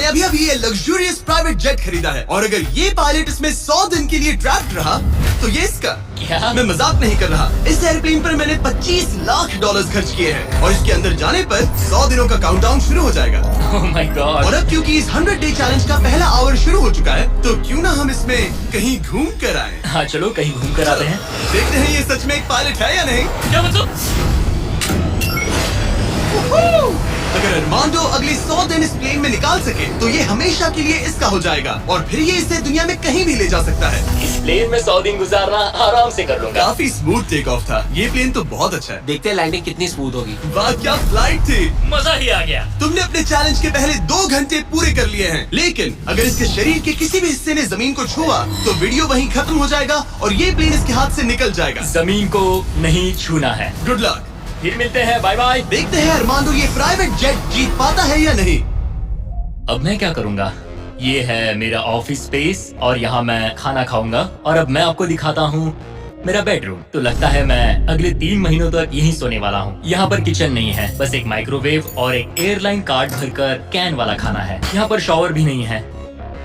मैंने अभी अभी ये लग्जूरियस प्राइवेट जेट खरीदा है और अगर ये पायलट इसमें 100 दिन के लिए ट्रैप्ड रहा तो ये इसका। क्या? मैं मजाक नहीं कर रहा। इस एयरप्लेन पर मैंने $25 लाख खर्च किए हैं और इसके अंदर जाने पर 100 दिनों का काउंटडाउन शुरू हो जाएगा। ओह माय गॉड। और अब क्योंकि इस 100 डे चैलेंज का पहला आवर शुरू हो चुका है तो क्यों ना हम इसमें कहीं घूम कर आए। हाँ चलो कहीं घूम कर आते हैं। देखते हैं ये सच में एक पायलट है या नहीं। क्या मतलब? अगर अरमांडो अगले 100 दिन इस प्लेन में निकाल सके तो ये हमेशा के लिए इसका हो जाएगा और फिर ये इसे दुनिया में कहीं भी ले जा सकता है। इस प्लेन में 100 दिन गुजारना आराम से कर लूंगा। काफी स्मूथ टेक ऑफ था। ये प्लेन तो बहुत अच्छा है। देखते हैं लैंडिंग कितनी स्मूथ होगी। वाह क्या फ्लाइट थी। मजा ही आ गया। तुमने अपने चैलेंज के पहले 2 घंटे पूरे कर लिए हैं, लेकिन अगर इसके शरीर के किसी भी हिस्से ने जमीन को छुआ तो वीडियो वहीं खत्म हो जाएगा और ये प्लेन इसके हाथ से निकल जाएगा। जमीन को नहीं छूना है। Good luck. फिर मिलते हैं, बाय बाय। देखते हैं अरमांडो ये प्राइवेट जेट जीत पाता है या नहीं। अब मैं क्या करूंगा? ये है मेरा ऑफिस स्पेस और यहाँ मैं खाना खाऊंगा और अब मैं आपको दिखाता हूँ मेरा बेडरूम। तो लगता है मैं अगले 3 महीनों तक यहीं सोने वाला हूँ। यहाँ पर किचन नहीं है, बस एक माइक्रोवेव और एक एयरलाइन कार्ड भरकर कैन वाला खाना है। यहाँ पर शॉवर भी नहीं है।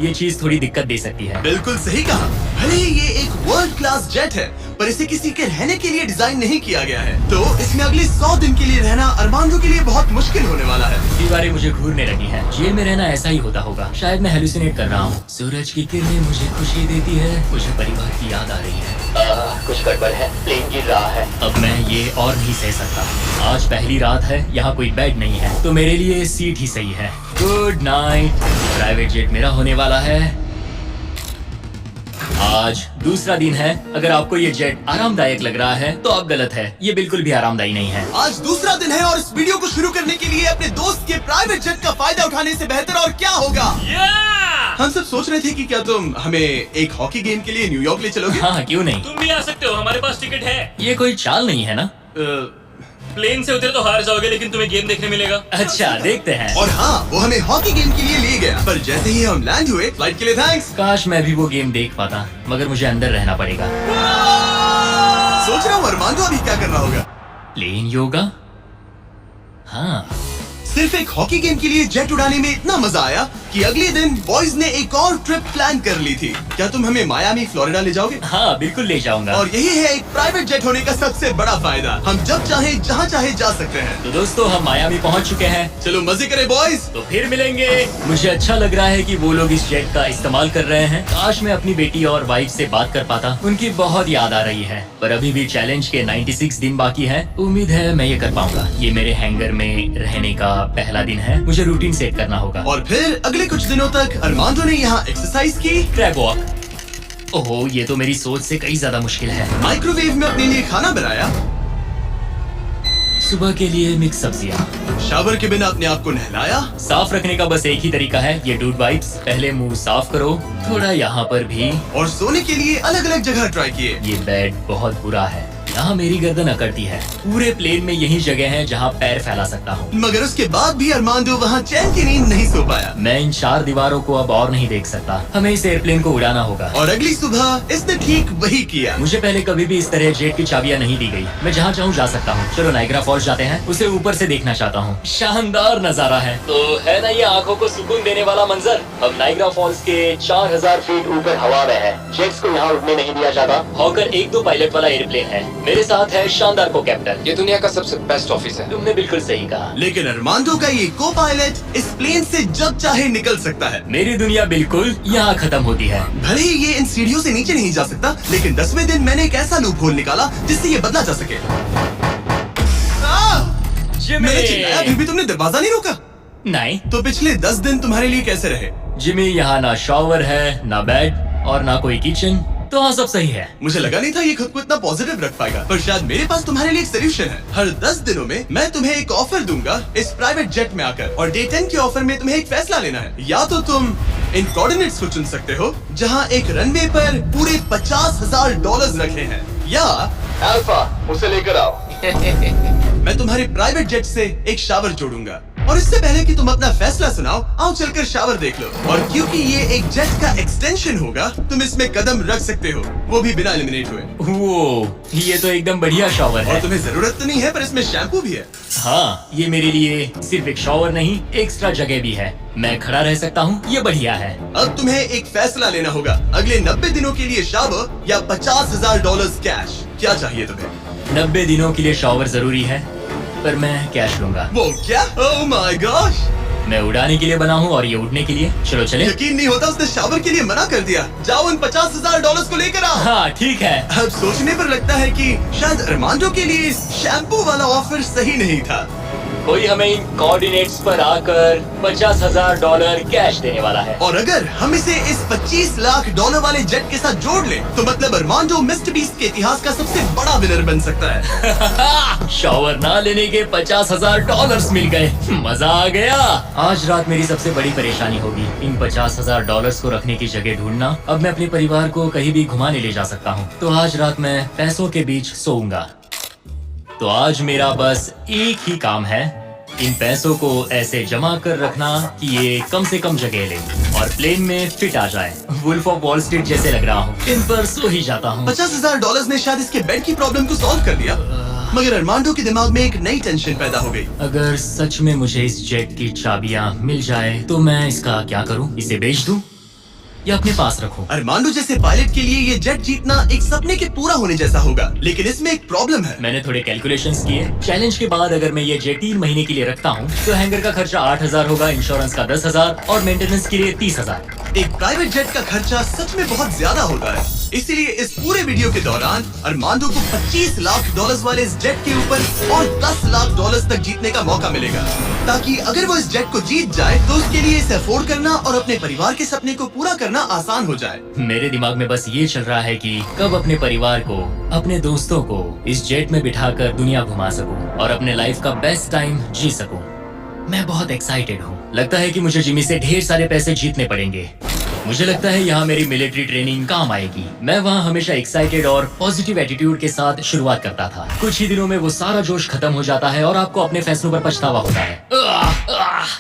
ये चीज थोड़ी दिक्कत दे सकती है। बिल्कुल सही कहा। भले ही ये एक वर्ल्ड क्लास जेट है पर इसे किसी के रहने के लिए डिजाइन नहीं किया गया है, तो इसमें अगले 100 दिन के लिए रहना अरमांडो के लिए बहुत मुश्किल होने वाला है। दीवारें मुझे घूरने लगी हैं। जेल में रहना ऐसा ही होता होगा। शायद मैं हेलुसिनेट कर रहा हूँ। सूरज की किरणें मुझे खुशी देती है। मुझे परिवार की याद आ रही है। कुछ गड़बड़ है। प्लेन गिर रहा है। अब मैं ये और नहीं सह सकता। आज पहली रात है, यहाँ कोई बेड नहीं है, तो मेरे लिए सीट ही सही है। Good night. प्राइवेट जेट मेरा होने वाला है। आज दूसरा दिन है। अगर आपको ये जेट आरामदायक लग रहा है तो आप गलत है। ये बिल्कुल भी आरामदायी नहीं है। आज दूसरा दिन है और इस वीडियो को शुरू करने के लिए अपने दोस्त के प्राइवेट जेट का फायदा उठाने से बेहतर और क्या होगा। हम सब सोच रहे थे कि क्या तुम हमें एक हॉकी गेम के लिए न्यूयॉर्क ले चलोगे। हाँ क्यों नहीं। तुम भी आ सकते हो, हमारे पास टिकट है। ये कोई चाल नहीं है ना। प्लेन से उतरे तो हार जाओगे लेकिन तुम्हें गेम देखने मिलेगा। अच्छा देखते हैं। और हाँ, वो हमें हॉकी गेम के लिए ले गया, पर जैसे ही हम लैंड हुए फ्लाइट के लिए थैंक्स। काश मैं भी वो गेम देख पाता, मगर मुझे अंदर रहना पड़ेगा। सोच रहा हूँ अरमांडो अभी क्या कर रहा होगा। प्लेन योगा। हाँ सिर्फ एक हॉकी गेम के लिए जेट उड़ाने में इतना मजा आया कि अगले दिन बॉयज ने एक और ट्रिप प्लान कर ली थी। क्या तुम हमें मायामी फ्लोरिडा ले जाओगे। हाँ बिल्कुल ले जाऊंगा। और यही है एक प्राइवेट जेट होने का सबसे बड़ा फायदा। हम जब चाहे जहाँ चाहे जा सकते हैं। तो दोस्तों हम मायामी पहुंच चुके हैं। चलो मजे करें बॉयज। तो फिर मिलेंगे। मुझे अच्छा लग रहा है कि वो लोग इस जेट का इस्तेमाल कर रहे हैं। काश मैं अपनी बेटी और वाइफ से बात कर पाता। उनकी बहुत याद आ रही है। पर अभी भी चैलेंज के 96 दिन बाकी है। उम्मीद है मैं ये कर पाऊंगा। ये मेरे हैंगर में रहने का पहला दिन है। मुझे रूटीन सेट करना होगा। और फिर अगले कुछ दिनों तक अरमांडो ने यहाँ एक्सरसाइज की। Crab walk. ओहो ये तो मेरी सोच से कई ज्यादा मुश्किल है। माइक्रोवेव में अपने लिए खाना बनाया। सुबह के लिए मिक्स सब्जियाँ। शावर के बिना अपने आप को नहलाया। साफ रखने का बस एक ही तरीका है, ये डूड वाइप्स। पहले मुंह साफ करो, थोड़ा यहाँ पर भी। और सोने के लिए अलग अलग जगह ट्राई किए। ये बेड बहुत बुरा है। यहाँ मेरी गर्दन अकड़ती है। पूरे प्लेन में यही जगह है जहाँ पैर फैला सकता हूँ। मगर उसके बाद भी अरमांडो वहाँ चैन की नींद नहीं सो पाया। मैं इन 4 दीवारों को अब और नहीं देख सकता। हमें इस एयरप्लेन को उड़ाना होगा। और अगली सुबह इसने ठीक वही किया। मुझे पहले कभी भी इस तरह जेट की चाबियां नहीं दी गई। मैं जहाँ चाहूँ जा सकता हूँ। चलो नाइग्रा फॉल्स जाते हैं। उसे ऊपर से देखना चाहता हूँ। शानदार नजारा है। तो है ना ये आंखों को सुकून देने वाला मंजर। अब नाइग्रा फॉल्स के 4000 फीट ऊपर हवा में है। जेट्स को यहाँ उड़ने नहीं दिया जाता। हॉकर 1-2 पायलट वाला एयरप्लेन है। मेरे साथ है शानदार को कैप्टन। ये दुनिया का सबसे बेस्ट ऑफिस है। तुमने बिल्कुल सही कहा। लेकिन अरमांडो का ये को पायलट इस प्लेन से जब चाहे निकल सकता है। मेरी दुनिया बिल्कुल यहाँ खत्म होती है। भले ही ये इन सीढ़ियों से नीचे नहीं जा सकता, लेकिन 10वें दिन मैंने एक ऐसा लूप होल निकाला जिससे ये बदला जा सके। मैंने चिल्लाया फिर भी तुमने दरवाजा नहीं रोका। नहीं तो पिछले 10 दिन तुम्हारे लिए कैसे रहे। जिमी, यहाँ ना शॉवर है, ना बेड और ना कोई किचन। तो हाँ सब सही है। मुझे लगा नहीं था ये खुद को इतना पॉजिटिव रख पाएगा, पर शायद मेरे पास तुम्हारे लिए एक सोल्यूशन है। हर 10 दिनों में मैं तुम्हें एक ऑफर दूंगा इस प्राइवेट जेट में आकर, और डे 10 के ऑफर में तुम्हें एक फैसला लेना है। या तो तुम इन कोऑर्डिनेट्स को चुन सकते हो जहाँ एक रनवे पर पूरे $50,000 रखे हैं, या अल्फा उसे लेकर आओ। मैं तुम्हारे प्राइवेट जेट से एक शावर जोड़ूंगा और इससे पहले कि तुम अपना फैसला सुनाओ, आओ चलकर शावर देख लो। और क्योंकि ये एक जेट का एक्सटेंशन होगा, तुम इसमें कदम रख सकते हो, वो भी बिना एलिमिनेट हुए। वो ये तो एकदम बढ़िया शॉवर और है। तुम्हें जरूरत तो नहीं है, पर इसमें शैम्पू भी है। हाँ, ये मेरे लिए सिर्फ एक शॉवर नहीं, एक्स्ट्रा जगह भी है। मैं खड़ा रह सकता हूँ, ये बढ़िया है। अब तुम्हें एक फैसला लेना होगा, अगले 90 दिनों के लिए शावर या $50,000 कैश। क्या चाहिए तुम्हें? 90 दिनों के लिए शॉवर जरूरी है, पर मैं कैश लूंगा। वो क्या? Oh my gosh! मैं उड़ाने के लिए बना हूँ और ये उड़ने के लिए। चलो चले। यकीन नहीं होता, उसने शावर के लिए मना कर दिया। जाओ उन $50,000 को लेकर आओ। हाँ ठीक है। अब सोचने पर लगता है कि शायद अरमांडो के लिए शैम्पू वाला ऑफर सही नहीं था। कोई हमें इन कोऑर्डिनेट्स पर आकर $50,000 कैश देने वाला है। और अगर हम इसे इस $25 लाख वाले जेट के साथ जोड़ लें, तो मतलब अरमांडो मिस्टर बीस्ट के इतिहास का सबसे बड़ा विनर बन सकता है। शॉवर ना लेने के $50,000 मिल गए, मजा आ गया। आज रात मेरी सबसे बड़ी परेशानी होगी इन $50,000 को रखने की जगह ढूंढना। अब मैं अपने परिवार को कहीं भी घुमाने ले जा सकता हूँ, तो आज रात मैं पैसों के बीच सोऊंगा। तो आज मेरा बस एक ही काम है, इन पैसों को ऐसे जमा कर रखना कि ये कम से कम जगह ले और प्लेन में फिट आ जाए। वुल्फ ऑफ वॉल स्ट्रीट जैसे लग रहा हूँ, इन पर सो ही जाता हूँ। $50,000 ने शायद इसके बेड की प्रॉब्लम को सॉल्व कर दिया, मगर अरमांडो के दिमाग में एक नई टेंशन पैदा हो गई। अगर सच में मुझे इस जेट की चाबियां मिल जाए, तो मैं इसका क्या करूं? इसे बेच दूं या अपने पास रखूं? अरमांडो जैसे पायलट के लिए ये जेट जीतना एक सपने के पूरा होने जैसा होगा, लेकिन इसमें एक प्रॉब्लम है। मैंने थोड़े कैलकुलेशंस किए। चैलेंज के बाद अगर मैं ये जेट 3 महीने के लिए रखता हूँ, तो हैंगर का खर्चा 8,000 होगा, इंश्योरेंस का 10,000 और मेंटेनेंस के लिए 30,000। एक प्राइवेट जेट का खर्चा सच में बहुत ज्यादा होता है, इसीलिए इस पूरे वीडियो के दौरान अरमांडो को $25 लाख वाले इस जेट के ऊपर और $10 लाख तक जीतने का मौका मिलेगा, ताकि अगर वो इस जेट को जीत जाए तो उसके लिए इसे अफोर्ड करना और अपने परिवार के सपने को पूरा करना आसान हो जाए। मेरे दिमाग में बस ये चल रहा है कि कब अपने परिवार को, अपने दोस्तों को इस जेट में बिठाकर दुनिया घुमा सकूं और अपने लाइफ का बेस्ट टाइम जी सकूं। मैं बहुत एक्साइटेड हूँ। लगता है कि मुझे जिमी से ढेर सारे पैसे जीतने पड़ेंगे। मुझे लगता है यहाँ मेरी मिलिट्री ट्रेनिंग काम आएगी। मैं वहाँ हमेशा एक्साइटेड और पॉजिटिव एटीट्यूड के साथ शुरुआत करता था। कुछ ही दिनों में वो सारा जोश खत्म हो जाता है और आपको अपने फैसलों पर पछतावा होता है,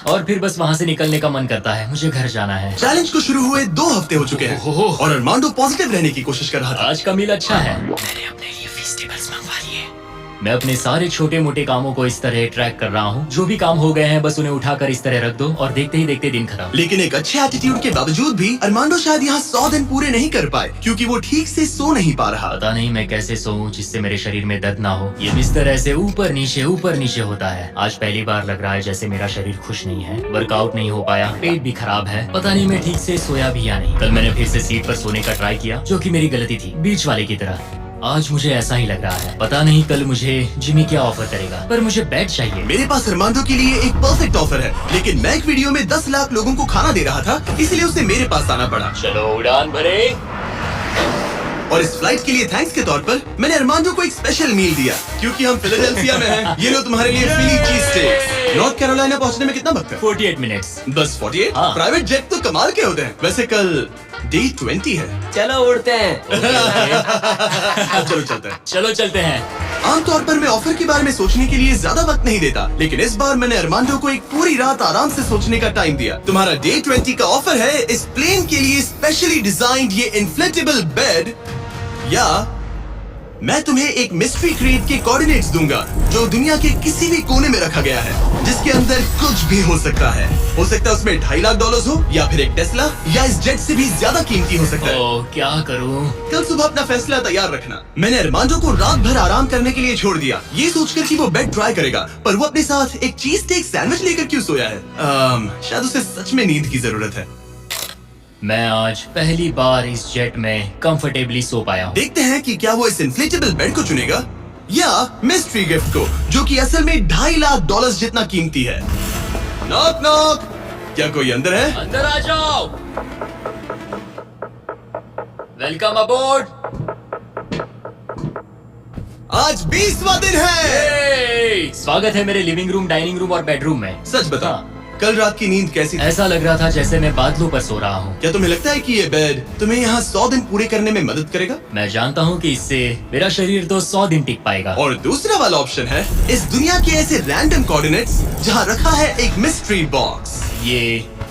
और फिर बस वहाँ से निकलने का मन करता है। मुझे घर जाना है। चैलेंज को शुरू हुए 2 हफ्ते हो चुके हैं और अरमांडो पॉजिटिव रहने की कोशिश कर रहा था। आज का मील अच्छा है। मैंने अपने लिए फेस्टिवल्स मंगवा लिए। मैं अपने सारे छोटे मोटे कामों को इस तरह ट्रैक कर रहा हूँ। जो भी काम हो गए हैं बस उन्हें उठाकर इस तरह रख दो और देखते ही देखते दिन खत्म। लेकिन एक अच्छे एटीट्यूड के बावजूद भी अरमांडो शायद यहाँ 100 दिन पूरे नहीं कर पाए, क्योंकि वो ठीक से सो नहीं पा रहा। पता नहीं मैं कैसे सोऊं जिससे मेरे शरीर में दर्द ना हो। ये बिस्तर ऐसे ऊपर नीचे होता है। आज पहली बार लग रहा है जैसे मेरा शरीर खुश नहीं है। वर्कआउट नहीं हो पाया, पेट भी खराब है। पता नहीं मैं ठीक से सोया भी या नहीं। कल मैंने फिर से सीट पर सोने का ट्राई किया, जो कि मेरी गलती थी, बीच वाले की तरह। आज मुझे ऐसा ही लग रहा है। पता नहीं कल मुझे जिमी क्या ऑफर करेगा, पर मुझे बेड चाहिए। मेरे पास अरमांडो के लिए एक परफेक्ट ऑफर है, लेकिन मैं एक वीडियो में 10 लाख लोगों को खाना दे रहा था, इसलिए उसे मेरे पास आना पड़ा। चलो उड़ान भरे। और इस फ्लाइट के लिए थैंक्स के तौर पर मैंने अरमांडो को एक स्पेशल मील दिया, क्योंकि हम फिलाडेल्फिया में हैं। ये लो तुम्हारे लिए फिली चीज स्टेक्स। नॉर्थ कैरोलिना पहुंचने में कितना वक्त है? 48 मिनट्स। बस 48? हाँ। प्राइवेट जेट तो कमाल के होते हैं। वैसे कल डे 20 है। चलो उड़ते हैं। चलो चलते हैं। चलो चलते हैं। आमतौर पर मैं ऑफर के बारे में सोचने के लिए ज्यादा वक्त नहीं देता, लेकिन इस बार मैंने अरमांडो को एक पूरी रात आराम से सोचने का टाइम दिया। तुम्हारा डे 20 का ऑफर है इस प्लेन के लिए स्पेशली डिजाइन्ड ये इन्फ्लेटेबल बेड, या मैं तुम्हें एक मिस्ट्री क्रेट के कोऑर्डिनेट्स दूंगा जो दुनिया के किसी भी कोने में रखा गया है, जिसके अंदर कुछ भी हो सकता है। हो सकता है उसमें $2.5 लाख हो, या फिर एक टेस्ला, या इस जेट से भी ज्यादा कीमती हो सकता है। ओह, क्या करूं? कल सुबह अपना फैसला तैयार रखना। मैंने अरमांडो को रात भर आराम करने के लिए छोड़ दिया, ये सोचकर कि वो बेड ट्राई करेगा, पर वो अपने साथ एक चीज स्टेक सैंडविच लेकर क्यों सोया है? शायद उसे सच में नींद की जरूरत है। मैं आज पहली बार इस जेट में कंफर्टेबली सो पाया हूँ। देखते हैं कि क्या वो इस इन्फ्लेटेबल बेड को चुनेगा या मिस्ट्री गिफ्ट को, जो कि असल में $2.5 लाख जितना कीमती है। नॉक नॉक, क्या कोई अंदर है? अंदर आ जाओ। Welcome aboard. आज 20वां दिन है। स्वागत है मेरे लिविंग रूम, डाइनिंग रूम और बेडरूम में। सच बता, हाँ। कल रात की नींद कैसी थी? ऐसा लग रहा था जैसे मैं बादलों पर सो रहा हूँ। क्या तुम्हें लगता है कि ये बेड तुम्हें यहाँ 100 दिन पूरे करने में मदद करेगा? मैं जानता हूँ कि इससे मेरा शरीर तो 100 दिन टिक पाएगा। और दूसरा वाला ऑप्शन है इस दुनिया के ऐसे रैंडम कोऑर्डिनेट्स जहाँ रखा है एक मिस्ट्री बॉक्स। ये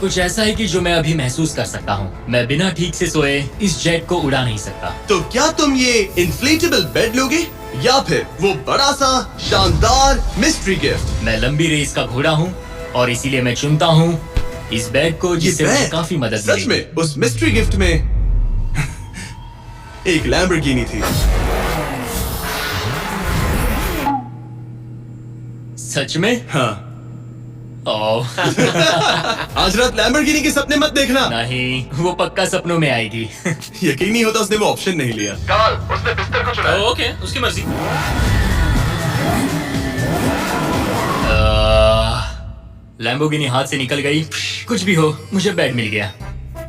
कुछ ऐसा है कि जो मैं अभी महसूस कर सकता हूँ। मैं बिना ठीक से सोए इस जेट को उड़ा नहीं सकता। तो क्या तुम ये इन्फ्लेटेबल बेड लोगे या फिर वो बड़ा सा शानदार मिस्ट्री गिफ्ट? मैं लंबी रेस का घोड़ा हूँ और इसीलिए मैं चुनता हूँ इस बेड को, जिससे ये मुझे बेड काफी मदद सच मिलेगी। में उस मिस्ट्री गिफ्ट में एक लैम्बोर्गिनी थी। सच में? हाँ। ओह आज रात लैम्बोर्गिनी के सपने मत देखना। नहीं, वो पक्का सपनों में आएगी। यकीन नहीं होता उसने वो ऑप्शन नहीं लिया। उसने बिस्तर को चुना। ओके, उसकी मर्जी। लैम्बोर्गिनी हाथ से निकल गई। कुछ भी हो, मुझे बेड मिल गया।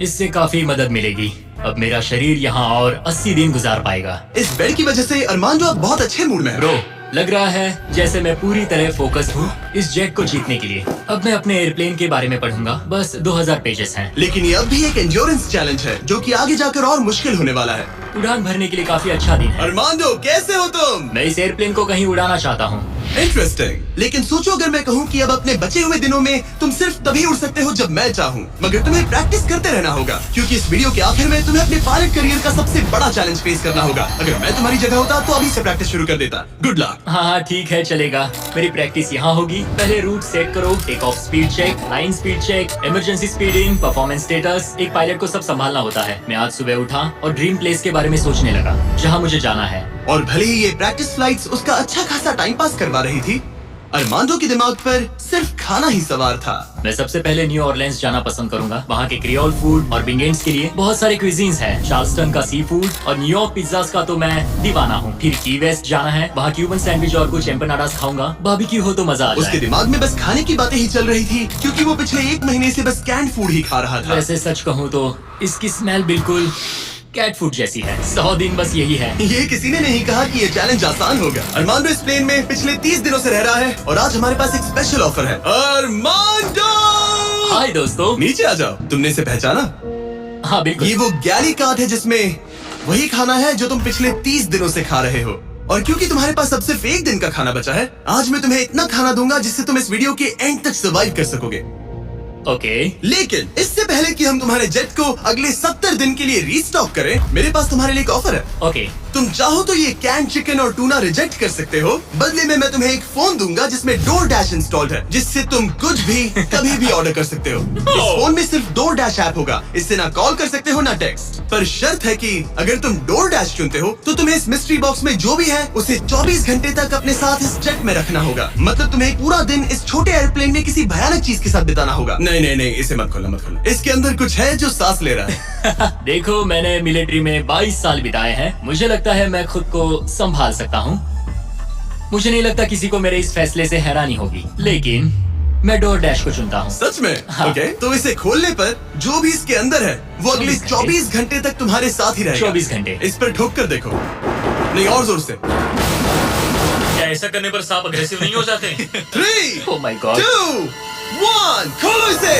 इससे काफी मदद मिलेगी। अब मेरा शरीर यहाँ और 80 दिन गुजार पाएगा। इस बेड की वजह से अरमान जो अब बहुत अच्छे मूड में है। ब्रो, लग रहा है जैसे मैं पूरी तरह फोकस्ड हूँ इस जेट को जीतने के लिए। अब मैं अपने एयरप्लेन के बारे में पढ़ूंगा। बस 2000 पेजेस हैं। लेकिन ये अब भी एक एंड्योरेंस चैलेंज है जो कि आगे जाकर और मुश्किल होने वाला है। उड़ान भरने के लिए काफी अच्छा दिन है। अरमांडो, कैसे हो तुम? मैं इस एयरप्लेन को कहीं उड़ाना चाहता हूँ। इंटरेस्टिंग। लेकिन सोचो अगर मैं कहूँ कि अब अपने बचे हुए दिनों में तुम सिर्फ तभी उड़ सकते हो जब मैं चाहूँ, मगर तुम्हें प्रैक्टिस करते रहना होगा क्योंकि इस वीडियो के आखिर में तुम्हें अपने पायलट करियर का सबसे बड़ा चैलेंज फेस करना होगा। अगर मैं तुम्हारी जगह होता तो अभी से प्रैक्टिस शुरू कर देता। Good luck. हाँ हाँ ठीक है, चलेगा। मेरी प्रैक्टिस यहाँ होगी। पहले रूट सेट करो, take off speed check, line speed check, emergency speeding, performance status. एक पायलट को सब संभालना होता है। मैं आज सुबह उठा और ड्रीम प्लेस के बारे में सोचने लगा जहाँ मुझे जाना है। और भले ही ये प्रैक्टिस फ्लाइट्स उसका अच्छा खासा टाइम पास करवा रही थी, अरमांडो के दिमाग पर सिर्फ खाना ही सवार था। मैं सबसे पहले न्यू ऑरलेंस जाना पसंद करूंगा। वहाँ के क्रियोल फूड और बिंगेंट्स के लिए बहुत सारे क्विजीन्स हैं। चार्ल्सटन का सी फूड और न्यूयॉर्क पिज्जास का तो मैं दीवाना हूँ। फिर की वेस्ट जाना है, वहाँ क्यूबन सैंडविच और कुछ एम्पनाडास खाऊंगा। बारबेक्यू हो तो मजा आ उसके जाए। दिमाग में बस खाने की बातें ही चल रही थी क्योंकि वो पिछले 1 महीने से बस कैंड फूड ही खा रहा था। वैसे सच कहूँ तो इसकी स्मेल बिल्कुल कैट फूड जैसी है। 100 दिन बस यही है। ये किसी ने नहीं कहा कि ये चैलेंज आसान होगा। अरमांडो इस प्लेन में पिछले 30 दिनों से रह रहा है और आज हमारे पास एक स्पेशल ऑफर है। अरमांडो, हाय दोस्तों। नीचे आ जाओ। तुमने इसे पहचाना? हाँ बिल्कुल। ये वो गैली कार्ड है जिसमें वही खाना है जो तुम पिछले 30 दिनों से खा रहे हो। और क्योंकि तुम्हारे पास अब सिर्फ 1 दिन का खाना बचा है, आज मैं तुम्हें इतना खाना दूंगा जिससे तुम इस वीडियो के एंड तक सर्वाइव कर सकोगे। ओके। लेकिन इससे पहले कि हम तुम्हारे जेट को अगले 70 दिन के लिए रीस्टॉक करें, मेरे पास तुम्हारे लिए एक ऑफर है। ओके। तुम चाहो तो ये कैन चिकन और टूना रिजेक्ट कर सकते हो। बदले में मैं तुम्हें एक फोन दूंगा जिसमें DoorDash इंस्टॉल्ड है, जिससे तुम कुछ भी कभी भी ऑर्डर कर सकते हो। इस फोन में सिर्फ DoorDash ऐप होगा। इससे ना कॉल कर सकते हो ना टेक्स्ट। पर शर्त है कि अगर तुम DoorDash चुनते हो तो तुम्हें इस मिस्ट्री बॉक्स में जो भी है उसे 24 घंटे तक अपने साथ इस जेट में रखना होगा। मतलब तुम्हें पूरा दिन इस छोटे एयरप्लेन में किसी भयानक चीज के साथ बिताना होगा। नहीं नहीं नहीं, इसे मत खोलना मत खोलना। इसके अंदर कुछ है जो सांस ले रहा है। देखो, मैंने मिलिट्री में 22 साल बिताए हैं। मुझे लगता है मैं खुद को संभाल सकता हूँ। मुझे नहीं लगता किसी को मेरे इस फैसले से हैरानी होगी, लेकिन मैं DoorDash को चुनता हूँ। सच में? हाँ। ओके, तो इसे खोलने पर जो भी इसके अंदर है वो अगले 24 घंटे तक तुम्हारे साथ ही रहेगा। 24 घंटे। इस पर ठोक कर देखो। नहीं, और जोर से। क्या ऐसा करने पर सांप अग्रेसिव नहीं हो जाते? 3, Oh my God। 2, 1, खोलो इसे।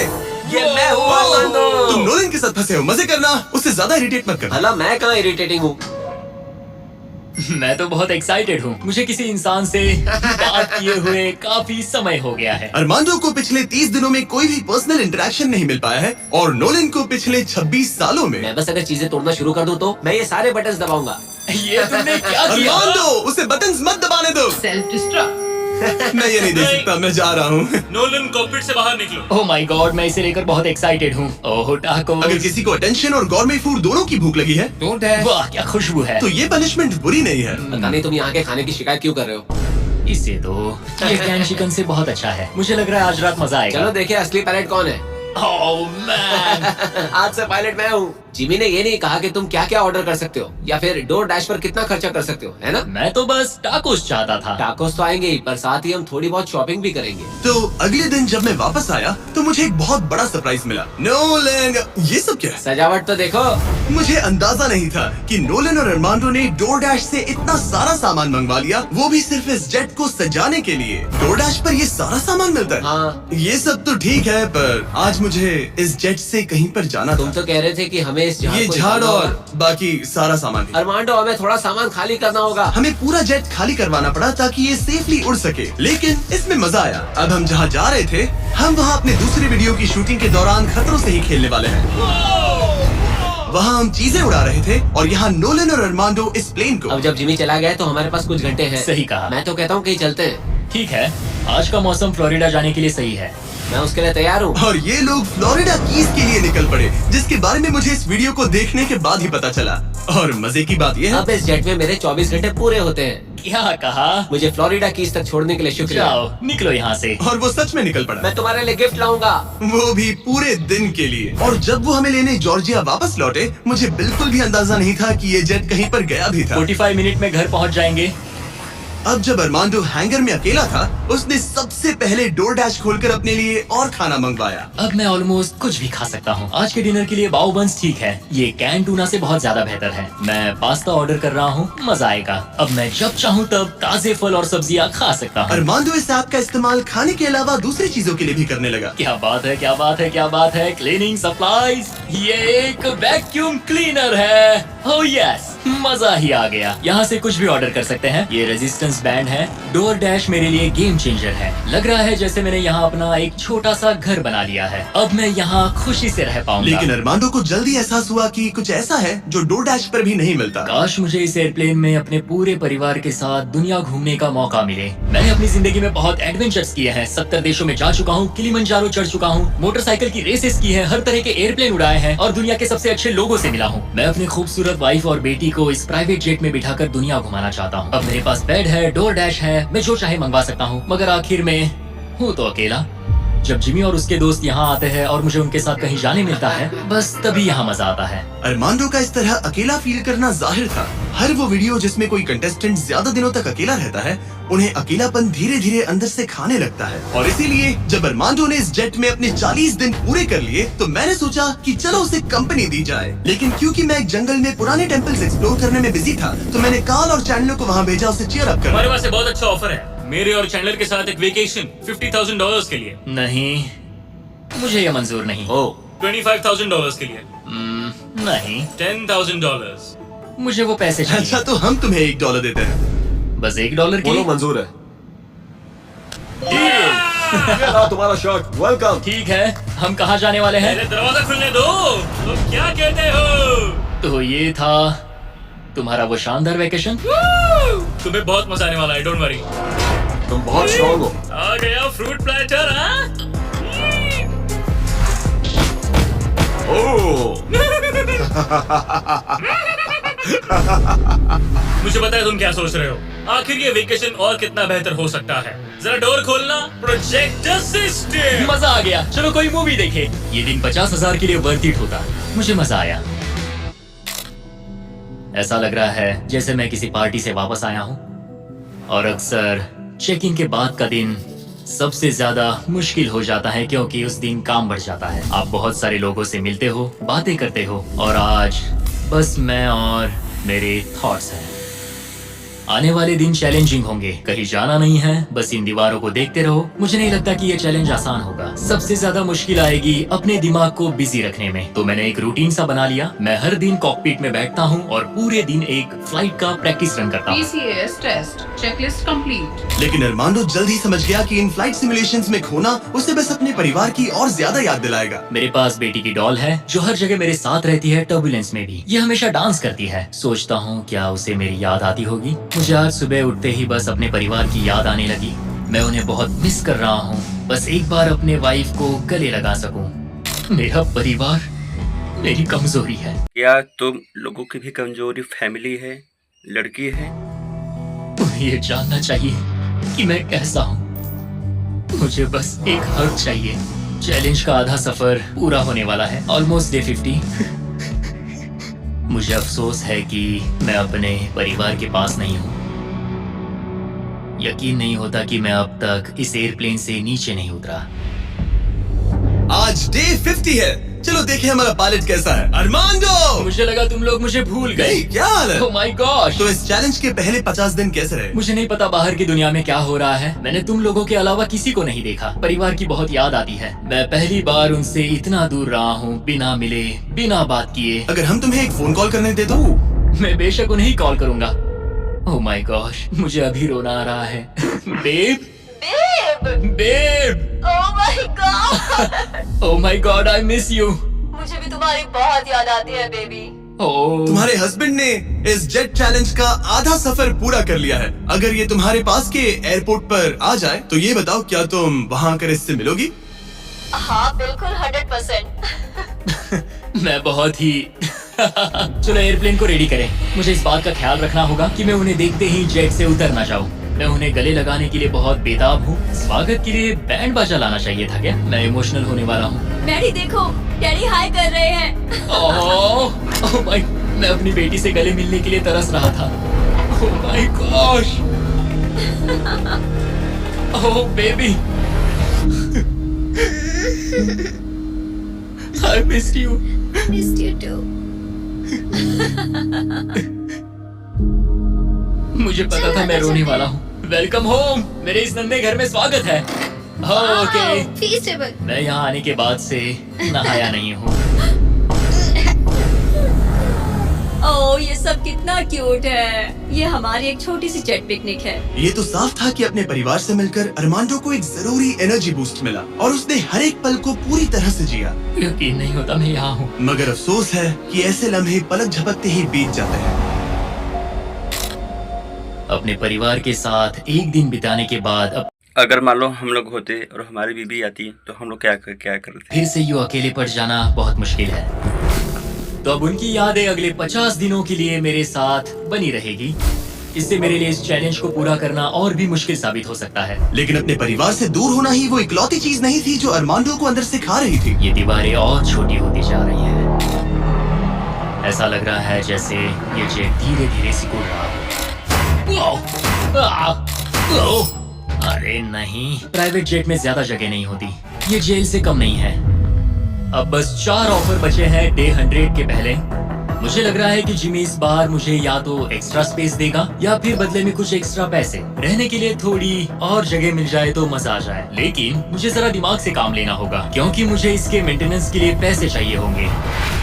ये मैं हूँ अरमांडो। तुम नोलन के साथ फंसे हो, मजे करना, उससे ज्यादा इरिटेट मत करना। भला मैं कहाँ इरिटेटिंग हूँ? मैं तो बहुत एक्साइटेड हूँ। मुझे किसी इंसान से बात किए हुए काफी समय हो गया है। अरमांडो को पिछले 30 दिनों में कोई भी पर्सनल इंटरेक्शन नहीं मिल पाया है और नोलन को पिछले 26 सालों में। मैं बस अगर चीजें तोड़ना शुरू कर दूँ तो मैं ये सारे बटन्स दबाऊंगा। ये तुमने क्या किया? अरमांडो, उसे बटन्स मत दबाने दो। Self destruct. मैं ये नहीं देख सकता, मैं जा रहा हूँ। नोलन कॉकपिट से बाहर निकलो। ओह माय गॉड, मैं इसे लेकर बहुत एक्साइटेड हूँ। ओह टाको। अगर किसी को अटेंशन और गॉर्मेट फूड दोनों की भूख लगी है वाह क्या खुशबू है। तो ये पनिशमेंट बुरी नहीं है। पता नहीं तुम यहाँ के खाने की शिकायत क्यों कर रहे हो? इसे तो ये कैन चिकन से बहुत अच्छा है। मुझे लग रहा है आज रात मजा आएगा। चलो देखे असली पायलट कौन है। Oh man. आज से पायलट मैं हूँ। जिमी ने ये नहीं कहा कि तुम क्या क्या ऑर्डर कर सकते हो या फिर डोर डैश पर कितना खर्चा कर सकते हो, है ना? मैं तो बस टाकोस चाहता था। टाकोस तो आएंगे ही, पर साथ ही हम थोड़ी बहुत शॉपिंग भी करेंगे। तो अगले दिन जब मैं वापस आया तो मुझे एक बहुत बड़ा सरप्राइज मिला। नोलन, ये सब क्या है? सजावट तो देखो। मुझे अंदाजा नहीं था कि नोलन और अरमांडो ने डोरडैश से इतना सारा सामान मंगवा लिया, वो भी सिर्फ इस जेट को सजाने के लिए। डोरडैश पर ये सारा सामान मिलता है। हाँ। ये सब तो ठीक है, पर आज मुझे इस जेट से कहीं पर जाना तुम था। तो कह रहे थे कि हमें इस जहाज ये को झाड़ निकालना और होगा। बाकी सारा सामान भी। अरमांडो, हमें थोड़ा सामान खाली करना होगा। हमें पूरा जेट खाली करवाना पड़ा ताकि ये सेफली उड़ सके, लेकिन इसमें मजा आया। अब हम जहाँ जा रहे थे, हम वहाँ अपने दूसरे वीडियो की शूटिंग के दौरान खतरों से ही खेलने वाले हैं। वहाँ हम चीजें उड़ा रहे थे और यहाँ नोलन और अरमांडो इस प्लेन को। अब जब जिमी चला गया है तो हमारे पास कुछ घंटे हैं। सही कहा। मैं तो कहता हूँ कहीं चलते हैं। ठीक है, आज का मौसम फ्लोरिडा जाने के लिए सही है। मैं उसके लिए तैयार हूँ। और ये लोग फ्लोरिडा कीज के लिए निकल पड़े, जिसके बारे में मुझे इस वीडियो को देखने के बाद ही पता चला। और मजे की बात यह है, अब इस जेट में मेरे 24 घंटे पूरे होते हैं। क्या कहा? मुझे फ्लोरिडा कीज तक छोड़ने के लिए शुक्रिया। जाओ, निकलो यहाँ से। और वो सच में निकल पड़ा, मैं तुम्हारे लिए गिफ्ट लाऊंगा। वो भी पूरे दिन के लिए। और जब वो हमें लेने जॉर्जिया वापस लौटे, मुझे बिल्कुल भी अंदाजा नहीं था कि ये जेट कहीं पर गया भी था। 45 मिनट में घर पहुँच जाएंगे। अब जब अरमांडो हैंगर में अकेला था, उसने सबसे पहले डोर डैश खोलकर अपने लिए और खाना मंगवाया। अब मैं ऑलमोस्ट कुछ भी खा सकता हूँ। आज के डिनर के लिए बाओ बंस ठीक है, ये कैन टूना से बहुत ज्यादा बेहतर है। मैं पास्ता ऑर्डर कर रहा हूँ, मजा आएगा। अब मैं जब चाहूँ तब ताजे फल और सब्जियाँ खा सकता हूँ। अरमांडो इस ऐप का इस्तेमाल खाने के अलावा दूसरी चीजों के लिए भी करने लगा। क्या बात है, क्या बात है, क्या बात है। क्लीनिंग सप्लाईज, ये एक वैक्यूम क्लीनर है। ओह यस, मजा ही आ गया। यहाँ से कुछ भी ऑर्डर कर सकते हैं। ये रेजिस्टेंस बैंड है। डोर डैश मेरे लिए गेम चेंजर है। लग रहा है जैसे मैंने यहाँ अपना एक छोटा सा घर बना लिया है। अब मैं यहाँ खुशी से रह पाऊंगा। लेकिन अरमांडो को जल्दी एहसास हुआ कि कुछ ऐसा है जो डोर डैश पर भी नहीं मिलता। काश मुझे इस एयरप्लेन में अपने पूरे परिवार के साथ दुनिया घूमने का मौका मिले। मैंने अपनी जिंदगी में बहुत एडवेंचर्स किए हैं। 70 देशों में जा चुका हूँ, किलिमंजारो चढ़ चुका हूँ, मोटरसाइकिल की रेसेस की है, हर तरह के एयरप्लेन उड़ाए हैं और दुनिया के सबसे अच्छे लोगों से मिला हूँ। मैं अपनी खूबसूरत वाइफ और बेटी को इस प्राइवेट जेट में बिठाकर दुनिया घुमाना चाहता हूँ। अब मेरे पास बेड है, डोर डैश है, मैं जो चाहे मंगवा सकता हूँ। मगर आखिर में हूँ तो अकेला। जब जिमी और उसके दोस्त यहाँ आते हैं और मुझे उनके साथ कहीं जाने मिलता है, बस तभी यहाँ मजा आता है। अरमांडो का इस तरह अकेला फील करना जाहिर था। हर वो वीडियो जिसमें कोई कंटेस्टेंट ज्यादा दिनों तक अकेला रहता है, उन्हें अकेलापन धीरे धीरे अंदर से खाने लगता है। और इसीलिए जब अरमांडो ने इस जेट में अपने 40 दिन पूरे कर लिए, तो मैंने सोचा कि चलो उसे कंपनी दी जाए। लेकिन क्योंकि मैं एक जंगल में पुराने टेम्पल्स एक्सप्लोर करने में बिजी था, तो मैंने कार्ल और चैंडलर को वहाँ भेजा उसे चीयर अप हमारे करने। पास एक बहुत अच्छा ऑफर है मेरे और चैंडलर के साथ, एक वेकेशन $50,000 के लिए। नहीं, मुझे ये मंजूर नहीं। ओह, $25,000 के लिए। नहीं, $10,000। मुझे वो पैसे चाहिए। अच्छा, तो हम तुम्हें $1 देते हैं। बस $1 के लिए? मंजूर है। ये रहा तुम्हारा शर्ट, वेलकम। ठीक है, हम कहाँ जाने वाले हैं? पहले दरवाजा खुलने दो। तुम क्या कहते हो? तो ये था तुम्हारा वो शानदार वेकेशन। तुम्हें बहुत मजा आने वाला है, डोंट वरी। तुम बहुत स्ट्रॉन्ग हो। आ गया फ्रूट प्लेटर। हाँ, ओह, मुझे पता है तुम क्या सोच रहे हो। आखिर ये वेकेशन और कितना बेहतर हो सकता है। जरा डोर खोलना। Projector system. मजा आ गया, चलो कोई मूवी देखे। ये दिन 50,000 के लिए वर्थ इट होता। मुझे मजा आया। ऐसा लग रहा है जैसे मैं किसी पार्टी से वापस आया हूँ। और अक्सर चेक इन के बाद का दिन सबसे ज्यादा मुश्किल हो जाता है, क्योंकि उस दिन काम बढ़ जाता है। आप बहुत सारे लोगों से मिलते हो, बातें करते हो, और आज बस मैं और मेरे थॉट्स हैं। आने वाले दिन चैलेंजिंग होंगे। कहीं जाना नहीं है, बस इन दीवारों को देखते रहो। मुझे नहीं लगता कि ये चैलेंज आसान होगा। सबसे ज्यादा मुश्किल आएगी अपने दिमाग को बिजी रखने में। तो मैंने एक रूटीन सा बना लिया। मैं हर दिन कॉकपिट में बैठता हूँ और पूरे दिन एक फ्लाइट का प्रैक्टिस रन करता हूँ। PCAS test checklist complete. लेकिन अरमांडो जल्द ही समझ गया कि इन फ्लाइट सिमुलेशंस में खोना उसे बस अपने परिवार की और ज्यादा याद दिलाएगा। मेरे पास बेटी की डॉल है जो हर जगह मेरे साथ रहती है, टर्बुलेंस में भी। ये हमेशा डांस करती है। सोचता हूँ क्या उसे मेरी याद आती होगी। मुझे आज सुबह उठते ही बस अपने परिवार की याद आने लगी। मैं उन्हें बहुत मिस कर रहा हूँ। बस एक बार अपने वाइफ को गले लगा सकूं। मेरा परिवार मेरी कमजोरी है। क्या तुम लोगों की भी कमजोरी फैमिली है, लड़की है? उन्हें ये जानना चाहिए कि मैं कैसा हूँ। मुझे बस एक हग चाहिए। चैलेंज का आधा सफर पूरा होने वाला है। Almost day 50। मुझे अफसोस है कि मैं अपने परिवार के पास नहीं हूँ। यकीन नहीं होता कि मैं अब तक इस एयरप्लेन से नीचे नहीं उतरा। आज डे 50 है। चलो देखें हमारा पायलट कैसा है। अरमांडो! मुझे लगा तुम लोग मुझे भूल गए। नहीं, क्या हाल है? Oh my gosh! तो इस चैलेंज के पहले 50 दिन कैसे रहे? मुझे नहीं पता बाहर की दुनिया में क्या हो रहा है। मैंने तुम लोगों के अलावा किसी को नहीं देखा। परिवार की बहुत याद आती है। मैं पहली बार उनसे इतना दूर रहा हूँ, बिना मिले, बिना बात किए। अगर हम तुम्हें एक फोन कॉल करने दे तो? मैं बेशक उन्हें ही कॉल करूंगा। ओह माय गॉश, मुझे अभी रोना आ रहा है। Babe, babe, Oh my God! Oh my God, I miss you. मुझे भी तुम्हारी बहुत याद आती है बेबी। ओह, तुम्हारे हस्बैंड ने इस जेट चैलेंज का आधा सफर पूरा कर लिया है। अगर ये तुम्हारे पास के एयरपोर्ट पर आ जाए तो ये बताओ, क्या तुम वहाँ आकर इससे मिलोगी? हाँ बिल्कुल 100%। मैं बहुत ही चलो एयरप्लेन को रेडी करें। मुझे इस बात का ख्याल रखना होगा कि मैं उन्हें देखते ही जेट से उतर ना जाऊं। मैं उन्हें गले लगाने के लिए बहुत बेताब हूँ। स्वागत के लिए बैंड बाजा लाना चाहिए था क्या? मैं इमोशनल होने वाला हूँ। डैडी देखो, डैडी हाय कर रहे हैं। ओह माय, मैं अपनी बेटी से गले मिलने के लिए तरस रहा था। Oh my gosh, oh baby, I missed you. Missed you too। मुझे पता था मैं रोने वाला हूँ। वेलकम होम, मेरे इस नन्हे घर में स्वागत है। ओके, फीस्टेबल। मैं यहाँ आने के बाद से नहाया नहीं हूँ। ओह ये सब कितना क्यूट है। ये हमारी एक छोटी सी जेट पिकनिक है। ये तो साफ था कि अपने परिवार से मिलकर अरमांडो को एक जरूरी एनर्जी बूस्ट मिला और उसने हर एक पल को पूरी तरह से जिया। यकीन नहीं होता मैं यहाँ हूँ। मगर अफसोस है कि ऐसे लम्हे पलक झपकते ही बीत जाते हैं। अपने परिवार के साथ एक दिन बिताने के बाद अब अगर मान लो हम लोग होते और हमारी बीबी आती तो हम लोग क्या करते? फिर से यूं अकेले पड़ जाना बहुत मुश्किल है। तो अब उनकी यादें अगले 50 दिनों के लिए मेरे साथ बनी रहेगी। इससे मेरे लिए इस चैलेंज को पूरा करना और भी मुश्किल साबित हो सकता है। लेकिन अपने परिवार से दूर होना ही वो इकलौती चीज नहीं थी जो अरमांडो को अंदर से खा रही थी। ये दीवारें और छोटी होती जा रही हैं। ऐसा लग रहा है जैसे ये जेट धीरे धीरे सिकुड़ रहा हो। अरे नहीं, प्राइवेट जेट में ज्यादा जगह नहीं होती। ये जेल से कम नहीं है। अब बस 4 ऑफर बचे हैं डे 100 के पहले। मुझे लग रहा है कि जिमी इस बार मुझे या तो एक्स्ट्रा स्पेस देगा या फिर बदले में कुछ एक्स्ट्रा पैसे। रहने के लिए थोड़ी और जगह मिल जाए तो मजा आ जाए। लेकिन मुझे जरा दिमाग से काम लेना होगा क्योंकि मुझे इसके मेंटेनेंस के लिए पैसे चाहिए होंगे।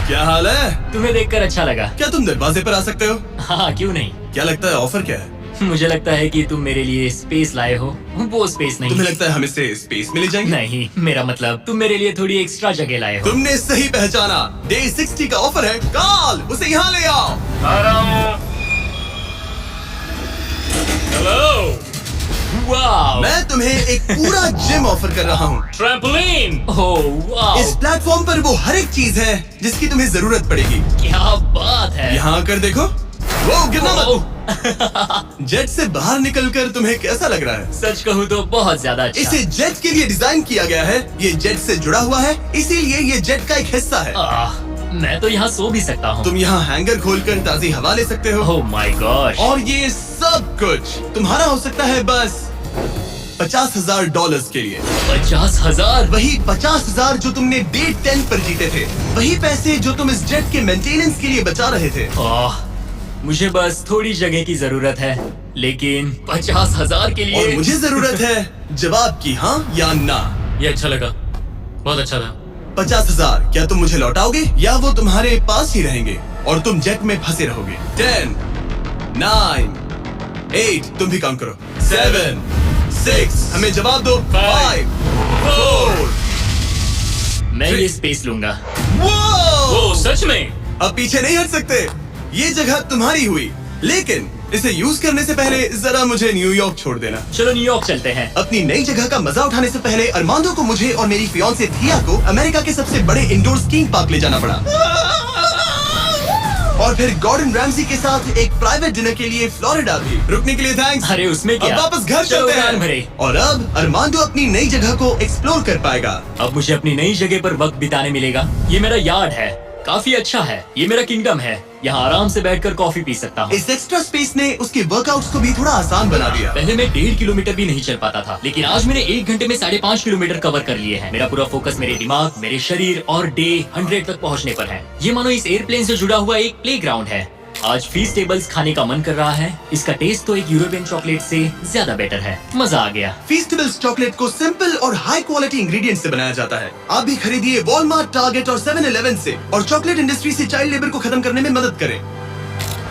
क्या हाल है? तुम्हें देखकर अच्छा लगा। क्या तुम दरवाजे पर आ सकते हो? हाँ, क्यों नहीं। क्या लगता है ऑफर क्या है? मुझे लगता है कि तुम मेरे लिए स्पेस लाए हो। वो स्पेस नहीं। तुम्हें लगता है हम इससे स्पेस में ले जाएंगे? नहीं, मेरा मतलब तुम मेरे लिए थोड़ी एक्स्ट्रा जगह लाए हो। तुमने सही पहचाना। डे 60 का ऑफर है। कॉल उसे यहाँ ले आओ। हेलो, वाओ, मैं तुम्हें एक पूरा जिम ऑफर कर रहा हूँ। ट्रैम्पोलिन। ओह वाओ, इस प्लेटफॉर्म पर वो हर एक चीज है जिसकी तुम्हें जरूरत पड़ेगी। क्या बात है। यहाँ आकर देखो। वो गिरना मत। ओह, जेट से बाहर निकलकर तुम्हें कैसा लग रहा है? सच कहूँ तो बहुत ज्यादा अच्छा। इसे जेट के लिए डिजाइन किया गया है। ये जेट से जुड़ा हुआ है, इसीलिए ये जेट का एक हिस्सा है। मैं तो यहाँ सो भी सकता हूँ। तुम यहाँ हैंगर खोलकर ताजी हवा ले सकते हो। ओह माय गॉश, और ये सब कुछ तुम्हारा हो सकता है बस $50,000 के लिए। 50,000। वही 50,000 जो तुमने डे 10 पर जीते थे। वही पैसे जो तुम इस जेट के मेंटेनेंस के लिए बचा रहे थे। मुझे बस थोड़ी जगह की जरूरत है, लेकिन 50,000 के और लिए। मुझे जरूरत है जवाब की, हाँ या ना। ये अच्छा लगा, बहुत अच्छा था। 50,000 क्या तुम मुझे लौटाओगे या वो तुम्हारे पास ही रहेंगे और तुम जेट में फंसे रहोगे? 10, 9, 8, तुम भी काउंट करो। 7, 6, हमें जवाब दो। 5, 4। मैं ये स्पेस लूंगा। वो सच में? अब पीछे नहीं हट सकते। ये जगह तुम्हारी हुई, लेकिन इसे यूज करने से पहले जरा मुझे न्यूयॉर्क छोड़ देना। चलो न्यूयॉर्क चलते हैं। अपनी नई जगह का मजा उठाने से पहले अरमांडो को मुझे और मेरी फियांसे थिया को अमेरिका के सबसे बड़े इंडोर स्कीइंग पार्क ले जाना पड़ा। और फिर गॉर्डन रैमसी के साथ एक प्राइवेट डिनर के लिए फ्लोरिडा भी। रुकने के लिए थैंक्स। अरे उसमें क्या? अब वापस घर चलो चलते उड़ान भरे। हैं। और अब अरमांडो अपनी नई जगह को एक्सप्लोर कर पाएगा। अब मुझे अपनी नई जगह पर वक्त बिताने मिलेगा। ये मेरा यार्ड है, काफी अच्छा है। ये मेरा किंगडम है। यहाँ आराम से बैठकर कॉफी पी सकता हूँ। इस एक्स्ट्रा स्पेस ने उसके वर्कआउट्स को भी थोड़ा आसान बना दिया। पहले मैं 1.5 किलोमीटर भी नहीं चल पाता था, लेकिन आज मैंने 1 घंटे में 5.5 किलोमीटर कवर कर लिए हैं। मेरा पूरा फोकस मेरे दिमाग, मेरे शरीर और डे 100 तक पहुँचने पर है। ये मानो इस एयरप्लेन से जुड़ा हुआ एक प्लेग्राउंड है। आज फीस्टेबल्स खाने का मन कर रहा है। इसका टेस्ट तो एक यूरोपियन चॉकलेट से ज्यादा बेटर है। मजा आ गया। फीस्टेबल्स चॉकलेट को सिंपल और हाई क्वालिटी इंग्रेडिएंट्स से बनाया जाता है। आप भी खरीदिए वॉलमार्ट, टारगेट और 7-Eleven से और चॉकलेट इंडस्ट्री से चाइल्ड लेबर को खत्म करने में मदद करें।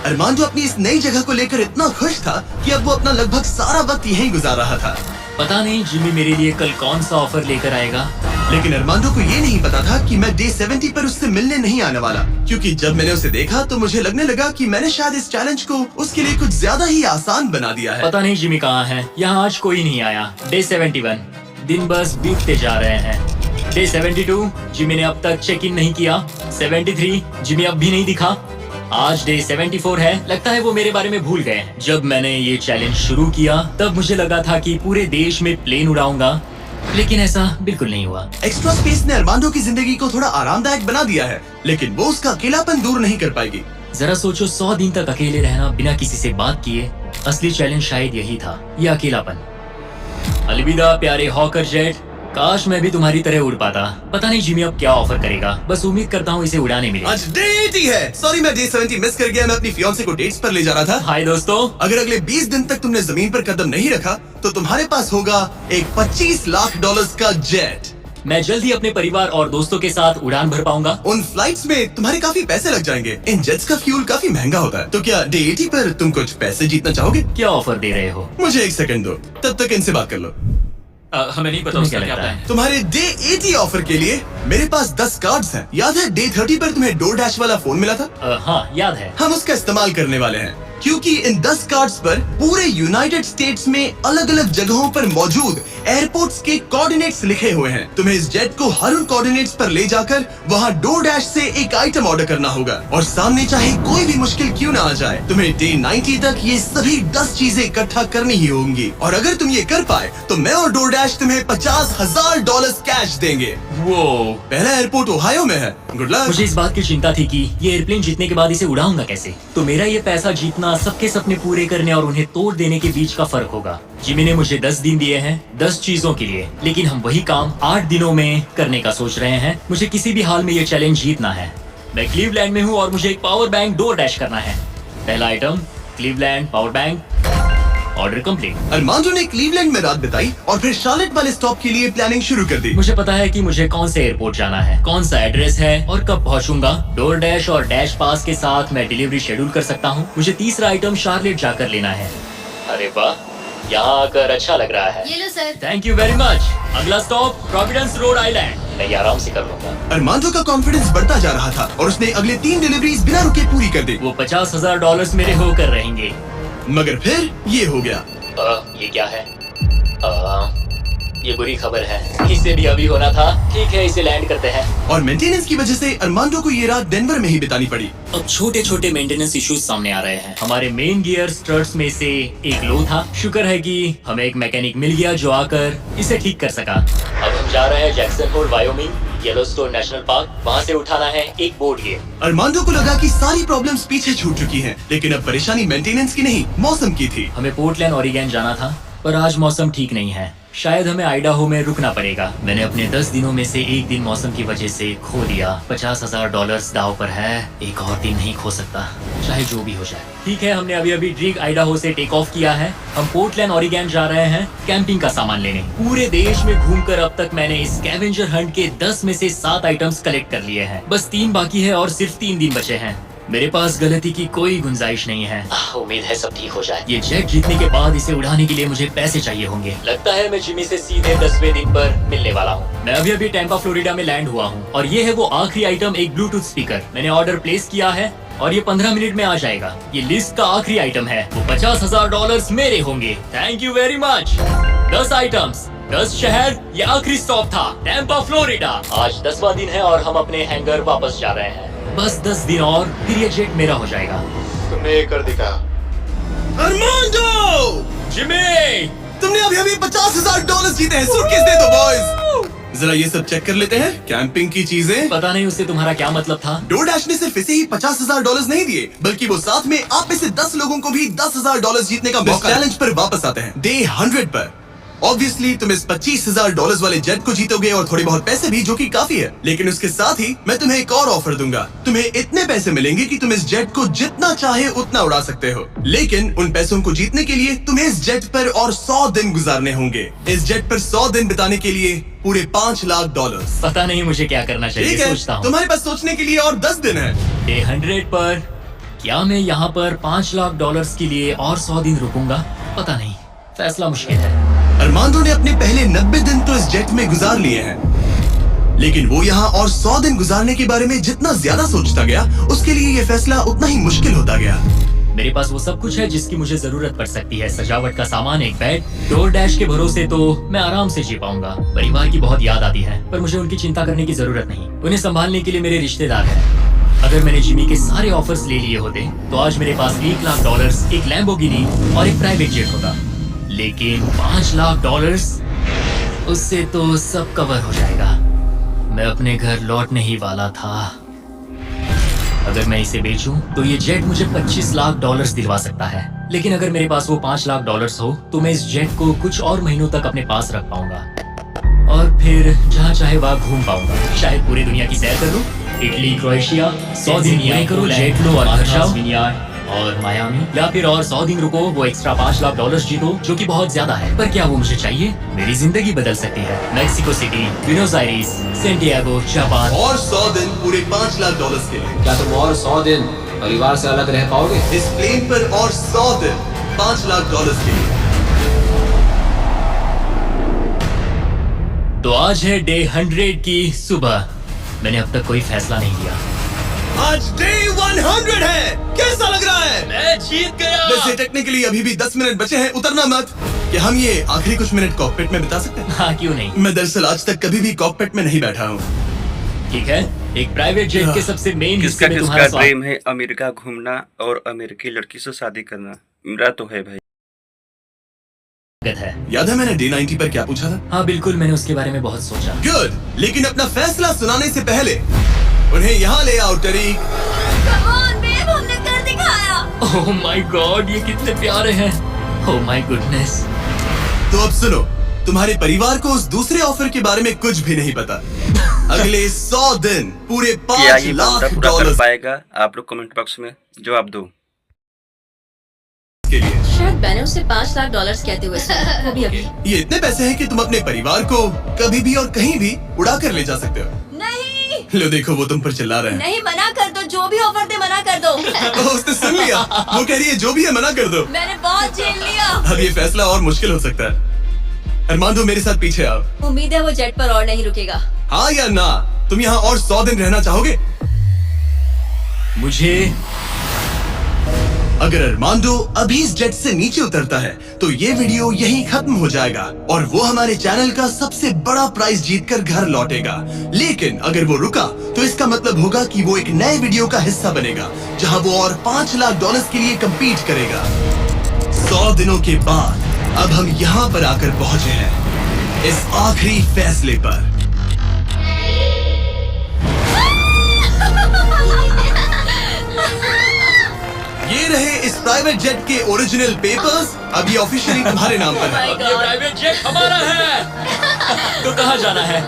अरमांडो अपनी इस नई जगह को लेकर इतना खुश था कि अब वो अपना लगभग सारा वक्त यहीं गुजार रहा था। पता नहीं जिमी मेरे लिए कल कौन सा ऑफर लेकर आएगा। लेकिन अरमांडो को ये नहीं पता था कि मैं डे 70 पर उससे मिलने नहीं आने वाला, क्योंकि जब मैंने उसे देखा तो मुझे लगने लगा कि मैंने शायद इस चैलेंज को उसके लिए कुछ ज्यादा ही आसान बना दिया है। पता नहीं जिमी कहाँ है। यहाँ आज कोई नहीं आया। डे 71 दिन बस बीतते जा रहे हैं। डे 72 जिमी ने अब तक चेक इन नहीं किया। 73 जिमी अब भी नहीं दिखा। आज डे 74 है। लगता है वो मेरे बारे में भूल गए हैं। जब मैंने ये चैलेंज शुरू किया तब मुझे लगा था कि पूरे देश में प्लेन उड़ाऊंगा, लेकिन ऐसा बिल्कुल नहीं हुआ। एक्स्ट्रा स्पेस ने अरमांडो की जिंदगी को थोड़ा आरामदायक बना दिया है, लेकिन वो उसका अकेलापन दूर नहीं कर पाएगी। जरा सोचो, 100 दिन तक अकेले रहना बिना किसी से बात किए। असली चैलेंज शायद यही था, ये अकेलापन। अलविदा प्यारे हॉकर जेट, काश मैं भी तुम्हारी तरह उड़ पाता। पता नहीं जिमी अब क्या ऑफर करेगा। बस उम्मीद करता हूँ इसे उड़ाने मिले। आज डे 80 है। सॉरी मैं डे 70 मिस कर गया। मैं अपनी फियांसे को डेट्स पर ले जा रहा था। हाय दोस्तों। अगर अगले 20 दिन तक तुमने जमीन पर कदम नहीं रखा तो तुम्हारे पास होगा एक $25 लाख का जेट। मैं जल्द ही अपने परिवार और दोस्तों के साथ उड़ान भर पाऊंगा। उन फ्लाइट्स में तुम्हारे काफी पैसे लग जाएंगे। इन जेट्स का फ्यूल काफी महंगा होता है। तो क्या डे 80 पर तुम कुछ पैसे जीतना चाहोगे? क्या ऑफर दे रहे हो? मुझे 1 सेकंड दो, तब तक इनसे बात कर लो। हमें नहीं पता तुम्हें उसका क्या क्या लगता प्लान है? है। तुम्हारे डे 80 ऑफर के लिए मेरे पास 10 कार्ड्स हैं। याद है डे 30 पर तुम्हें DoorDash वाला फोन मिला था? हाँ याद है। हम उसका इस्तेमाल करने वाले हैं, क्योंकि इन 10 कार्ड्स पर पूरे यूनाइटेड स्टेट्स में अलग अलग जगहों पर मौजूद एयरपोर्ट्स के कोऑर्डिनेट्स लिखे हुए हैं। तुम्हें इस जेट को हर उन कोऑर्डिनेट्स पर ले जाकर वहाँ DoorDash से एक आइटम ऑर्डर करना होगा, और सामने चाहे कोई भी मुश्किल क्यों ना आ जाए, तुम्हें डे 90 तक ये सभी 10 चीजें इकट्ठा करनी ही होंगी। और अगर तुम ये कर पाए तो मैं और DoorDash तुम्हें $50,000 कैश देंगे। वो पहला एयरपोर्ट ओहायो में है। Good luck. मुझे इस बात की चिंता थी कि ये एयरप्लेन जीतने के बाद इसे उड़ाऊंगा कैसे। तो मेरा ये पैसा जीतना सबके सपने पूरे करने और उन्हें तोड़ देने के बीच का फर्क होगा। जिमी ने मुझे 10 दिन दिए हैं 10 चीजों के लिए, लेकिन हम वही काम 8 दिनों में करने का सोच रहे हैं। मुझे किसी भी हाल में ये चैलेंज जीतना है। मैं क्लीवलैंड में हूँ और मुझे एक पावर बैंक DoorDash करना है। पहला item Cleveland power bank. Order complete. Armando ने क्लीवलैंड में रात बिताई और फिर शार्लेट वाले स्टॉप के लिए प्लानिंग शुरू कर दी। मुझे पता है कि मुझे कौन से एयरपोर्ट जाना है, कौन सा एड्रेस है और कब पहुंचूंगा। DoorDash और डैश पास के साथ मैं डिलीवरी शेड्यूल कर सकता हूं। मुझे तीसरा आइटम शार्लेट जाकर लेना है। अरे वाह, यहाँ आकर अच्छा लग रहा है। ये लो sir. Thank you very much. अगला स्टॉप प्रोविडेंस रोड आइलैंड। मैं ये आराम से कर लूंगा। अरमांडो का कॉन्फिडेंस बढ़ता जा रहा था और उसने अगले 3 डिलीवरीज बिना रुके पूरी कर दी। वो $50,000 मेरे होकर रहेंगे। मगर फिर ये हो गया। ये क्या है? ये बुरी खबर है। इसे भी अभी होना था। ठीक है, इसे लैंड करते हैं। और मेंटेनेंस की वजह से अरमांडो को ये रात डेनवर में ही बितानी पड़ी। अब छोटे छोटे मेंटेनेंस इश्यूज सामने आ रहे हैं। हमारे मेन गियर स्टर्ट्स में से एक लो था। शुक्र है कि हमें एक मैकेनिक मिल गया जो आकर इसे ठीक कर सका। अब हम जा रहे हैं Jackson Hole Wyoming, Yellowstone national park. वहाँ से उठाना है एक बोर्ड गियर। अरमांडो को लगा कि सारी प्रॉब्लम्स पीछे छूट चुकी हैं, लेकिन अब परेशानी मेंटेनेंस की नहीं, मौसम की थी। हमें पोर्टलैंड ओरिगन जाना था, पर आज मौसम ठीक नहीं है। शायद हमें आइडाहो में रुकना पड़ेगा। मैंने अपने 10 दिनों में से एक दिन मौसम की वजह से खो दिया। $50,000 दाव पर है। एक और दिन नहीं खो सकता, चाहे जो भी हो जाए। ठीक है, हमने अभी ड्रीग आइडाहो से टेक ऑफ किया है। हम पोर्टलैंड ओरिगन जा रहे हैं कैंपिंग का सामान लेने। पूरे देश में घूमकर अब तक मैंने इस स्कैवेंजर हंट के 10 में से 7 आइटम्स कलेक्ट कर लिए हैं। बस 3 बाकी है और सिर्फ 3 दिन बचे हैं। मेरे पास गलती की कोई गुंजाइश नहीं है। उम्मीद है सब ठीक हो जाए। ये जेट जीतने के बाद इसे उड़ाने के लिए मुझे पैसे चाहिए होंगे। लगता है मैं जिमी से सीधे 10वें दिन पर मिलने वाला हूँ। मैं अभी टैंपा फ्लोरिडा में लैंड हुआ हूँ और ये है वो आखिरी आइटम, एक ब्लूटूथ स्पीकर। मैंने ऑर्डर प्लेस किया है और ये 15 मिनट में आ जाएगा। ये लिस्ट का आखिरी आइटम है। वो $50,000 मेरे होंगे। Thank you very much. 10 items, 10 शहर, ये आखिरी स्टॉप था टैंपा फ्लोरिडा। आज 10वां दिन है और हम अपने हैंगर वापस जा रहे हैं। बस 10 दिन और फिर ये जेट मेरा हो जाएगा। तुमने ये कर दिखा। अरमांडो! जिमी! तुमने अभी $50,000 जीते हैं। सूटकेस दे दो बॉयज। जरा ये सब चेक कर लेते हैं, कैंपिंग की चीजें। पता नहीं उससे तुम्हारा क्या मतलब था। डोरडैश ने सिर्फ इसे ही $50,000 नहीं दिए, बल्कि वो साथ में आप में से 10 लोगों को भी $10,000 जीतने का मौका चैलेंज पर वापस आते हैं डे 100 पर। ऑब्वियसली तुम इस $25,000 वाले जेट को जीतोगे और थोड़े बहुत पैसे भी, जो कि काफी है। लेकिन उसके साथ ही मैं तुम्हें एक और ऑफर दूंगा। तुम्हें इतने पैसे मिलेंगे कि तुम इस जेट को जितना चाहे उतना उड़ा सकते हो। लेकिन उन पैसों को जीतने के लिए तुम्हें इस जेट पर और 100 दिन गुजारने होंगे। इस जेट पर 100 दिन बिताने के लिए पूरे $5 लाख। पता नहीं मुझे क्या करना ठीक चाहिए, है, सोचता हूँ। तुम्हारे पास सोचने के लिए और 10 दिन है। डे 100 पर क्या मैं यहाँ पर $5 लाख के लिए और 100 दिन रुकूंगा? पता नहीं, फैसला मुश्किल है। अरमांडो ने अपने पहले 90 दिन तो इस जेट में गुजार लिए हैं, लेकिन वो यहाँ और 100 दिन गुजारने के बारे में जितना ज्यादा सोचता गया, उसके लिए ये फैसला उतना ही मुश्किल होता गया। मेरे पास वो सब कुछ है जिसकी मुझे जरूरत पड़ सकती है। सजावट का सामान, एक बेड, डोरडैश के भरोसे तो मैं आराम से जी पाऊंगा। परिवार की बहुत याद आती है, पर मुझे उनकी चिंता करने की जरूरत नहीं। उन्हें संभालने के लिए मेरे रिश्तेदार हैं। अगर मैंने जिमी के सारे ऑफर्स ले लिए होते तो आज मेरे पास $1 लाख, एक लैम्बोर्गिनी और एक प्राइवेट जेट होता। लेकिन $5 लाख, उससे तो सब कवर हो जाएगा। मैं अपने घर लौटने ही वाला था। अगर मैं इसे बेचूं तो ये जेट मुझे $25 लाख दिलवा सकता है। लेकिन अगर मेरे पास वो $5 लाख हो तो मैं इस जेट को कुछ और महीनों तक अपने पास रख पाऊंगा और फिर जहाँ चाहे वहाँ घूम पाऊंगा। शायद पूरी दुनिया की सैर करूं, इटली, क्रोएशिया, 100 दिन ये करो, जेट लो और घर जाओ, और मायामी, या फिर और 100 दिन रुको, वो एक्स्ट्रा $5 लाख जीतो, जो कि बहुत ज्यादा है। पर क्या वो मुझे चाहिए? मेरी जिंदगी बदल सकती है। Mexico city, Buenos iris, Santiago, Japan, और 100 दिन पूरे $5 लाख के लिए। क्या तुम और 100 दिन परिवार से अलग रह पाओगे? इस प्लेन पर और 100 दिन $5 लाख के लिए। तो आज है डे 100 की सुबह। मैंने अब तक कोई फैसला नहीं लिया। आज डे 100 है। कैसा लग रहा है? मैं जीत गया। वैसे टेक्निकली अभी भी 10 मिनट बचे हैं, उतरना मत। क्या हम ये आखिरी कुछ मिनट कॉकपिट में बिता सकते हैं? हाँ, क्यों नहीं। मैं दरअसल आज तक कभी भी कॉकपिट में नहीं बैठा हूँ। ठीक है, एक प्राइवेट जेट के सबसे मेन हिस्से में तुम्हारा किसका ड्रीम है अमेरिका घूमना और अमेरिकी लड़की से शादी करना? मेरा तो है भाई। स्वागत है। याद है मैंने डे 90 पर क्या पूछा था? हाँ बिल्कुल, मैंने उसके बारे में बहुत सोचा। गुड, लेकिन अपना फैसला सुनाने से पहले उन्हें यहाँ ले आओ टरीक। Come on, babe, हमने कर दिखाया। ओह माय गॉड, ये कितने प्यारे हैं। Oh my goodness. तो अब सुनो, तुम्हारे परिवार को उस दूसरे ऑफर के बारे में कुछ भी नहीं पता। अगले 100 दिन पूरे क्या ये $5 बंदा पूरा कर लाख पाएगा? आप लोग कमेंट बॉक्स में जवाब दो। के लिए। शायद मैंने उससे $5 लाख कहते हुए सुना, वो भी अभी। ये इतने पैसे हैं कि तुम अपने परिवार को कभी भी और कहीं भी उड़ा कर ले जा सकते हो। नहीं लो देखो, वो तुम पर चिल्ला रहे हैं। नहीं, मना कर दो, जो भी ऑफर दे मना कर दो। उसने सुन लिया, वो कह रही है जो भी है मना कर दो। मैंने बहुत झेल लिया। अब ये फैसला और मुश्किल हो सकता है। अरमांडो, मेरे साथ पीछे आओ। उम्मीद है वो जेट पर और नहीं रुकेगा। हाँ या ना? तुम यहाँ और 100 दिन रहना चाहोगे? मुझे अगर अरमांडो अभी इस जेट से नीचे उतरता है तो ये वीडियो यहीं खत्म हो जाएगा और वो हमारे चैनल का सबसे बड़ा प्राइज जीतकर घर लौटेगा। लेकिन अगर वो रुका तो इसका मतलब होगा कि वो एक नए वीडियो का हिस्सा बनेगा जहां वो और $5 लाख के लिए compete करेगा। 100 दिनों के बाद अब हम यहाँ पर आकर पहुंचे हैं, इस आखिरी फैसले पर। ये रहे इस प्राइवेट जेट के ओरिजिनल पेपर्स। अब ये ऑफिशियली तुम्हारे नाम पर है। ये प्राइवेट जेट हमारा है। तो कहाँ जाना है?